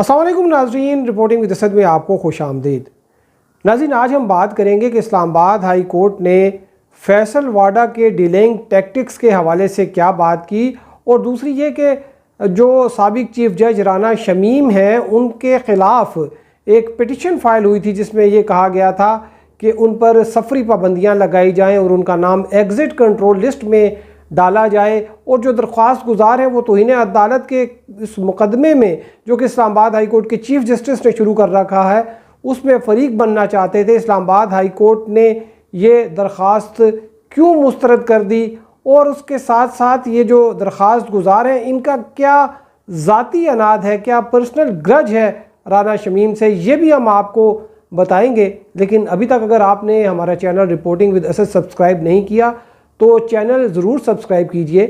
अस्सलाम वालेकुम नाज़रीन, रिपोर्टिंग विद असद में आपको खुश आमदीद। नाज़रीन, आज हम बात करेंगे कि इस्लामाबाद हाई कोर्ट ने फैसल वाडा के डिलेइंग टैक्टिक्स के हवाले से क्या बात की, और दूसरी ये कि जो साबिक चीफ जज राना शमीम हैं उनके ख़िलाफ़ एक पिटिशन फ़ाइल हुई थी जिसमें ये कहा गया था कि उन पर सफरी पाबंदियाँ लगाई जाएँ और उनका नाम एग्ज़िट कंट्रोल लिस्ट में डाला जाए, और जो दरख्वास्त गुजार हैं वो तौहीन अदालत के इस मुकदमे में जो कि इस्लामाबाद हाई कोर्ट के चीफ जस्टिस ने शुरू कर रखा है उसमें फ़रीक बनना चाहते थे। इस्लामाबाद हाई कोर्ट ने ये दरख्वास्त क्यों मुस्तरद कर दी, और उसके साथ साथ ये जो दरख्वास्त गुजार हैं इनका क्या ज़ाती अनाद है, क्या पर्सनल ग्रज है राना शमीम से, ये भी हम आपको बताएंगे। लेकिन अभी तक अगर आपने हमारा channel reporting with Asad subscribe नहीं किया तो चैनल ज़रूर सब्सक्राइब कीजिए।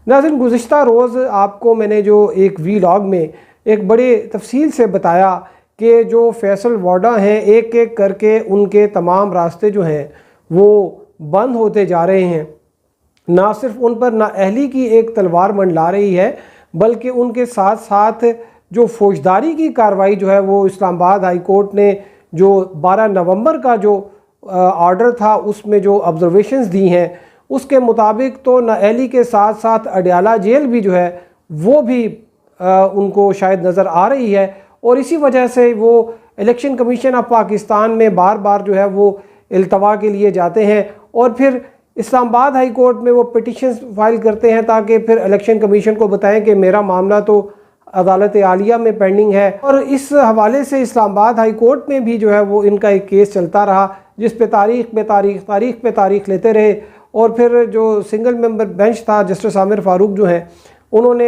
नाज़रीन, गुज़िश्ता रोज़ आपको मैंने जो एक वीलॉग में एक बड़े तफसील से बताया कि जो फैसल वाडा हैं एक एक करके उनके तमाम रास्ते जो हैं वो बंद होते जा रहे हैं। ना सिर्फ उन पर नाअहली की एक तलवार मंडला रही है बल्कि उनके साथ साथ जो फौजदारी की कार्रवाई जो है वो इस्लामाबाद हाई कोर्ट ने जो 12 नवंबर का जो ऑर्डर था उसमें जो ऑब्जर्वेशंस दी हैं उसके मुताबिक तो नाअहली के साथ साथ अडयाला जेल भी जो है वो भी उनको शायद नज़र आ रही है, और इसी वजह से वो इलेक्शन कमीशन ऑफ पाकिस्तान में बार बार जो है वो इल्तवा के लिए जाते हैं और फिर इस्लामाबाद हाई कोर्ट में वो पिटिशन फाइल करते हैं ताकि फिर इलेक्शन कमीशन को बताएं कि मेरा मामला तो अदालत आलिया में पेंडिंग है। और इस हवाले से इस्लामाबाद हाई कोर्ट में भी जो है वो इनका एक केस चलता रहा जिस पे तारीख पे तारीख लेते रहे, और फिर जो सिंगल मेंबर बेंच था जस्टिस आमिर फारूक जो हैं उन्होंने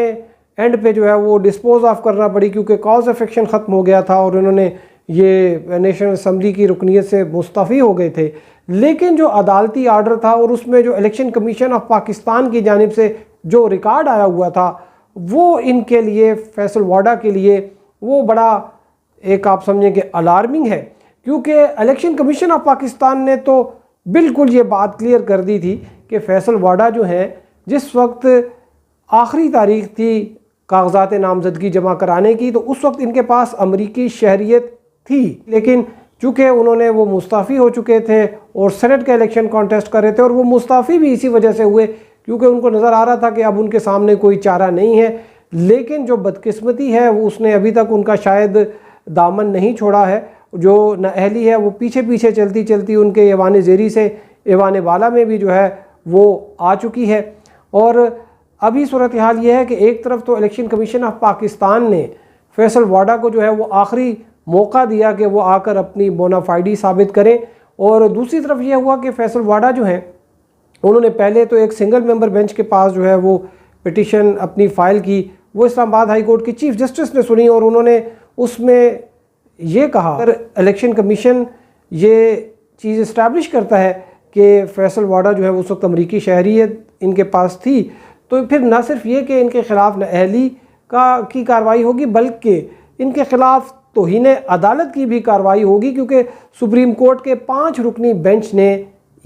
एंड पे जो है वो डिस्पोज ऑफ करना पड़ी क्योंकि कॉज ऑफ एक्शन ख़त्म हो गया था और उन्होंने ये नेशनल असम्बली की रुकनीत से मुस्तफ़ी हो गए थे। लेकिन जो अदालती आर्डर था और उसमें जो इलेक्शन कमीशन ऑफ पाकिस्तान की जानिब से जो रिकॉर्ड आया हुआ था वो इनके लिए फैसल वाडा के लिए वो बड़ा एक आप समझें कि अलार्मिंग है, क्योंकि इलेक्शन कमीशन ऑफ पाकिस्तान ने तो बिल्कुल ये बात क्लियर कर दी थी कि फैसल वाडा जो हैं जिस वक्त आखिरी तारीख थी कागजात नामजदगी जमा कराने की तो उस वक्त इनके पास अमरीकी शहरियत थी, लेकिन चूँकि उन्होंने वो मुस्तफ़ी हो चुके थे और सेनेट का इलेक्शन कॉन्टेस्ट कर रहे थे, और वो मुस्तफ़ी भी इसी वजह से हुए क्योंकि उनको नज़र आ रहा था कि अब उनके सामने कोई चारा नहीं है। लेकिन जो बदकिस्मती है वो उसने अभी तक उनका शायद दामन नहीं छोड़ा है। जो नाअहली है वो पीछे पीछे चलती चलती उनके ऐवान ज़ेरी से ऐवान वाला में भी जो है वो आ चुकी है। और अभी सूरत हाल ये है कि एक तरफ तो इलेक्शन कमीशन ऑफ पाकिस्तान ने फैसल वाडा को जो है वो आखिरी मौका दिया कि वो आकर अपनी बोनाफाइडी साबित करें, और दूसरी तरफ ये हुआ कि फैसल वाडा जो हैं उन्होंने पहले तो एक सिंगल मेंबर बेंच के पास जो है वो पिटिशन अपनी फ़ाइल की, वो इस्लामाबाद हाई कोर्ट की चीफ जस्टिस ने सुनी और उन्होंने उसमें ये कहा अगर इलेक्शन कमीशन ये चीज़ इस्टेब्लिश करता है कि फैसल वाडा जो है उस वक्त अमरीकी शहरियत इनके पास थी तो फिर ना सिर्फ ये कि इनके ख़िलाफ़ नाअहली की कार्रवाई होगी बल्कि इनके ख़िलाफ़ तौहीन अदालत की भी कार्रवाई होगी, क्योंकि सुप्रीम कोर्ट के 5 रुकनी बेंच ने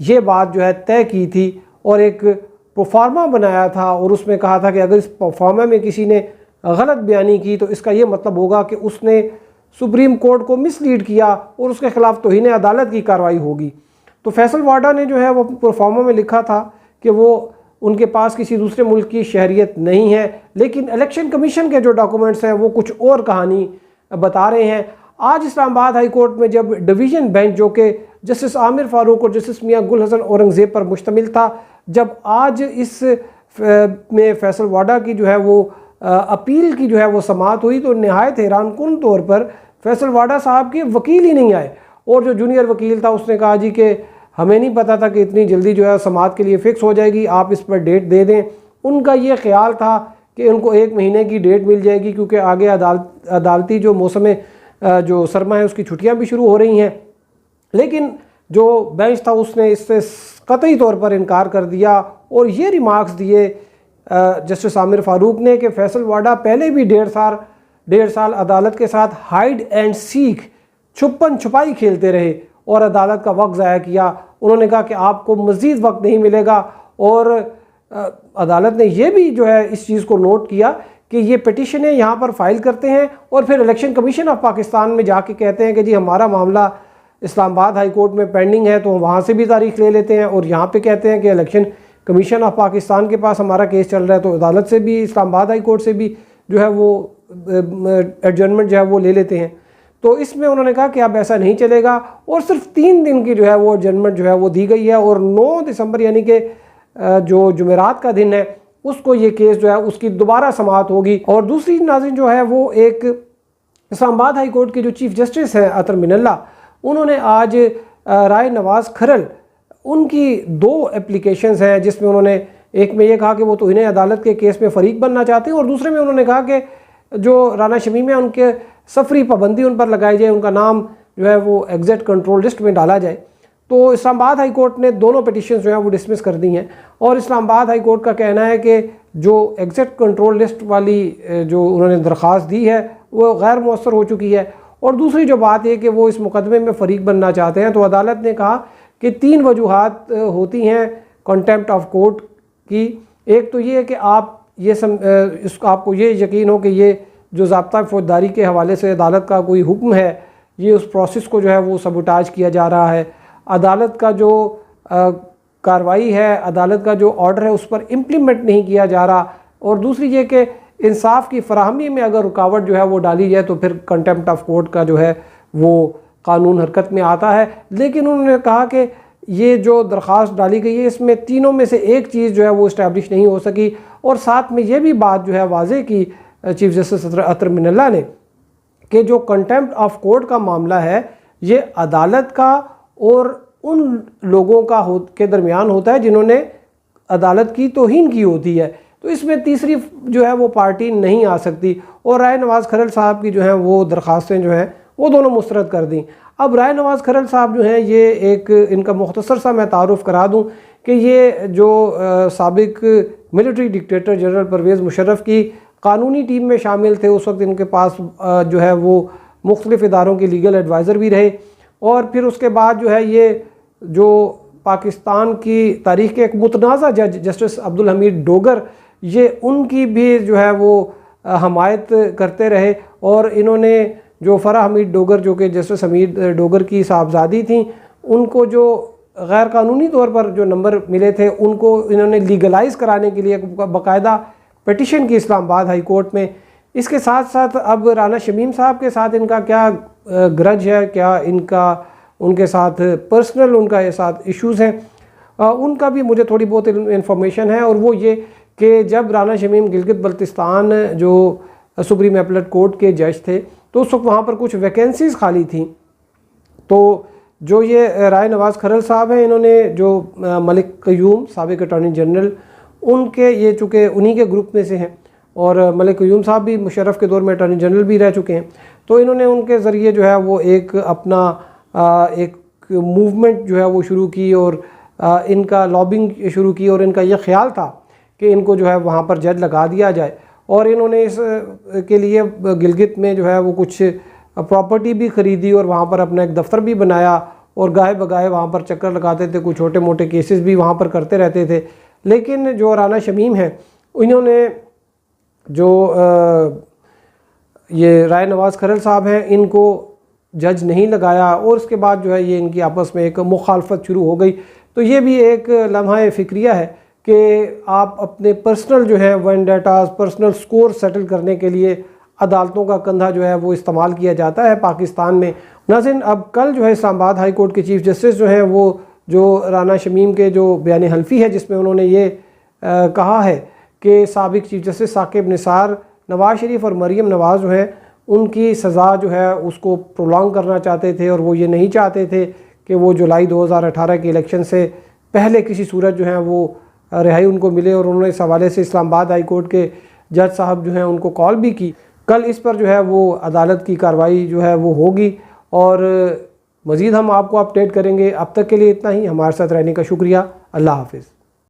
ये बात जो है तय की थी और एक प्रोफार्मा बनाया था और उसमें कहा था कि अगर इस प्रोफार्मा में किसी ने गलत बयानी की तो इसका ये मतलब होगा कि उसने सुप्रीम कोर्ट को मिसलीड किया और उसके ख़िलाफ़ तौहीन अदालत की कार्रवाई होगी। तो फैसल वाडा ने जो है वो प्रोफार्मा में लिखा था कि वो उनके पास किसी दूसरे मुल्क की शहरियत नहीं है, लेकिन इलेक्शन कमीशन के जो डॉक्यूमेंट्स हैं वो कुछ और कहानी बता रहे हैं। आज इस्लामाबाद हाई कोर्ट में जब डिवीज़न बेंच जो कि जस्टिस आमिर फारूक और जस्टिस मियां गुल हसन औरंगज़ेब पर मुश्तमिल था, जब आज इस में फैसल वाडा की जो है वो अपील की जो है वो समाअत हुई तो नहायत हैरानकुन तौर पर फैसल वाडा साहब के वकील ही नहीं आए, और जो जूनियर वकील था उसने कहा जी कि हमें नहीं पता था कि इतनी जल्दी जो है समाअत के लिए फ़िक्स हो जाएगी, आप इस पर डेट दे दें। उनका ये ख्याल था कि उनको 1 महीने की डेट मिल जाएगी क्योंकि आगे अदालती जो मौसम जो सरमा है उसकी छुट्टियां भी शुरू हो रही हैं, लेकिन जो बेंच था उसने इससे कतई तौर पर इनकार कर दिया और ये रिमार्क्स दिए जस्टिस आमिर फारूक ने कि फैसल वाडा पहले भी 1.5 साल अदालत के साथ हाइड एंड सीक छुपन छुपाई खेलते रहे और अदालत का वक्त ज़ाया किया। उन्होंने कहा कि आपको मज़ीद वक्त नहीं मिलेगा, और अदालत ने यह भी जो है इस चीज़ को नोट किया کہ یہ پٹیشنیں یہاں پر فائل کرتے ہیں اور پھر الیکشن کمیشن آف پاکستان میں جا کے کہتے ہیں کہ جی ہمارا معاملہ اسلام آباد ہائی کورٹ میں پینڈنگ ہے، تو وہاں سے بھی تاریخ لے لیتے ہیں اور یہاں پہ کہتے ہیں کہ الیکشن کمیشن آف پاکستان کے پاس ہمارا کیس چل رہا ہے، تو عدالت سے بھی اسلام آباد ہائی کورٹ سے بھی جو ہے وہ ایڈجرنمنٹ جو ہے وہ لے لیتے ہیں۔ تو اس میں انہوں نے کہا کہ اب ایسا نہیں چلے گا، اور صرف 3 دن کی جو ہے وہ ایڈجرنمنٹ جو ہے وہ دی گئی ہے، اور 9 دسمبر یعنی کہ جو جمعرات کا دن ہے اس کو یہ کیس جو ہے اس کی دوبارہ سماعت ہوگی۔ اور دوسری ناظرین جو ہے وہ ایک اسلام آباد ہائی کورٹ کے جو چیف جسٹس ہیں عطر من اللہ، انہوں نے آج رائے نواز کھرل ان کی 2 اپلیکیشنز ہیں، جس میں انہوں نے ایک میں یہ کہا کہ وہ توہین عدالت کے کیس میں فریق بننا چاہتے ہیں، اور دوسرے میں انہوں نے کہا کہ جو رانا شمیم ہیں ان کے سفری پابندی ان پر لگائی جائے، ان کا نام جو ہے وہ ایگزٹ کنٹرول لسٹ میں ڈالا جائے۔ تو اسلام آباد ہائی کورٹ نے دونوں پٹیشنز جو ہیں وہ ڈسمس کر دی ہیں، اور اسلام آباد ہائی کورٹ کا کہنا ہے کہ جو ایگزٹ کنٹرول لسٹ والی جو انہوں نے درخواست دی ہے وہ غیر مؤثر ہو چکی ہے، اور دوسری جو بات یہ کہ وہ اس مقدمے میں فریق بننا چاہتے ہیں۔ تو عدالت نے کہا کہ 3 وجوہات ہوتی ہیں کنٹیمپٹ آف کورٹ کی۔ ایک تو یہ ہے کہ آپ کو یہ یقین ہو کہ یہ جو ضابطہ فوجداری کے حوالے سے عدالت کا کوئی حکم ہے، یہ اس پروسیس کو جو ہے وہ سبوٹاج کیا جا رہا ہے، عدالت کا جو کارروائی ہے، عدالت کا جو آرڈر ہے اس پر امپلیمنٹ نہیں کیا جا رہا، اور دوسری یہ کہ انصاف کی فراہمی میں اگر رکاوٹ جو ہے وہ ڈالی جائے تو پھر کنٹیمپٹ آف کورٹ کا جو ہے وہ قانون حرکت میں آتا ہے۔ لیکن انہوں نے کہا کہ یہ جو درخواست ڈالی گئی ہے اس میں تینوں میں سے ایک چیز جو ہے وہ اسٹیبلش نہیں ہو سکی، اور ساتھ میں یہ بھی بات جو ہے واضح کی چیف جسٹس عطر من اللہ نے کہ جو کنٹیمپٹ آف کورٹ کا معاملہ ہے یہ عدالت کا اور ان لوگوں کا کے درمیان ہوتا ہے جنہوں نے عدالت کی توہین کی ہوتی ہے، تو اس میں تیسری جو ہے وہ پارٹی نہیں آ سکتی، اور رائے نواز کھرل صاحب کی جو ہیں وہ درخواستیں جو ہیں وہ دونوں مسترد کر دیں۔ اب رائے نواز کھرل صاحب جو ہیں یہ ایک ان کا مختصر سا میں تعارف کرا دوں کہ یہ جو سابق military dictator general Pervez Musharraf کی قانونی ٹیم میں شامل تھے، اس وقت ان کے پاس جو ہے وہ مختلف اداروں کے لیگل ایڈوائزر بھی رہے، اور پھر اس کے بعد جو ہے یہ جو پاکستان کی تاریخ کے ایک متنازع جج جسٹس عبدالحمید ڈوگر، یہ ان کی بھی جو ہے وہ حمایت کرتے رہے، اور انہوں نے جو فرح حمید ڈوگر جو کہ جسٹس حمید ڈوگر کی صاحبزادی تھیں، ان کو جو غیر قانونی طور پر جو نمبر ملے تھے ان کو انہوں نے لیگلائز کرانے کے لیے باقاعدہ پٹیشن کی اسلام آباد ہائی کورٹ میں۔ اس کے ساتھ ساتھ اب رانا شمیم صاحب کے ساتھ ان کا کیا گرج ہے، کیا ان کے ساتھ پرسنل ان کا ساتھ ایشوز ہیں، ان کا بھی مجھے تھوڑی بہت انفارمیشن ہے، اور وہ یہ کہ جب رانا شمیم گلگت بلتستان جو سپریم اپیلیٹ کورٹ کے جج تھے تو اس وقت وہاں پر کچھ ویکنسیز خالی تھیں، تو جو یہ رائے نواز کھرل صاحب ہیں انہوں نے جو ملک قیوم سابق اٹارنی جنرل ان کے یہ چونکہ انہی کے گروپ میں سے ہیں، اور ملک قیوم صاحب بھی مشرف کے دور میں اٹارنی جنرل بھی رہ چکے ہیں، تو انہوں نے ان کے ذریعے جو ہے وہ ایک اپنا ایک موومنٹ جو ہے وہ شروع کی، اور ان کا لابنگ شروع کی، اور ان کا یہ خیال تھا کہ ان کو جو ہے وہاں پر جج لگا دیا جائے، اور انہوں نے اس کے لیے گلگت میں جو ہے وہ کچھ پراپرٹی بھی خریدی اور وہاں پر اپنا ایک دفتر بھی بنایا، اور گاہے بگاہے وہاں پر چکر لگاتے تھے، کچھ چھوٹے موٹے کیسز بھی وہاں پر کرتے رہتے تھے۔ لیکن جو رانا شمیم ہیں انہوں نے جو یہ رائے نواز کھرل صاحب ہیں ان کو جج نہیں لگایا، اور اس کے بعد جو ہے یہ ان کی آپس میں ایک مخالفت شروع ہو گئی۔ تو یہ بھی ایک لمحہ فکریہ ہے کہ آپ اپنے پرسنل جو ہے وینڈیٹاز، پرسنل سکور سیٹل کرنے کے لیے عدالتوں کا کندھا جو ہے وہ استعمال کیا جاتا ہے پاکستان میں۔ ناظرین اب کل جو ہے اسلام آباد ہائی کورٹ کے چیف جسٹس جو ہیں وہ جو رانا شمیم کے جو بیان حلفی ہے جس میں انہوں نے یہ کہا ہے کہ سابق چیف جسٹس ثاقب نثار، نواز شریف اور مریم نواز جو ہیں ان کی سزا جو ہے اس کو پرولونگ کرنا چاہتے تھے، اور وہ یہ نہیں چاہتے تھے کہ وہ جولائی 2018 کے الیکشن سے پہلے کسی صورت جو ہے وہ رہائی ان کو ملے، اور انہوں نے اس حوالے سے اسلام آباد ہائی کورٹ کے جج صاحب جو ہیں ان کو کال بھی کی۔ کل اس پر جو ہے وہ عدالت کی کارروائی جو ہے وہ ہوگی، اور مزید ہم آپ کو اپڈیٹ کریں گے۔ اب تک کے لیے اتنا ہی، ہمارے ساتھ رہنے کا شکریہ، اللہ حافظ۔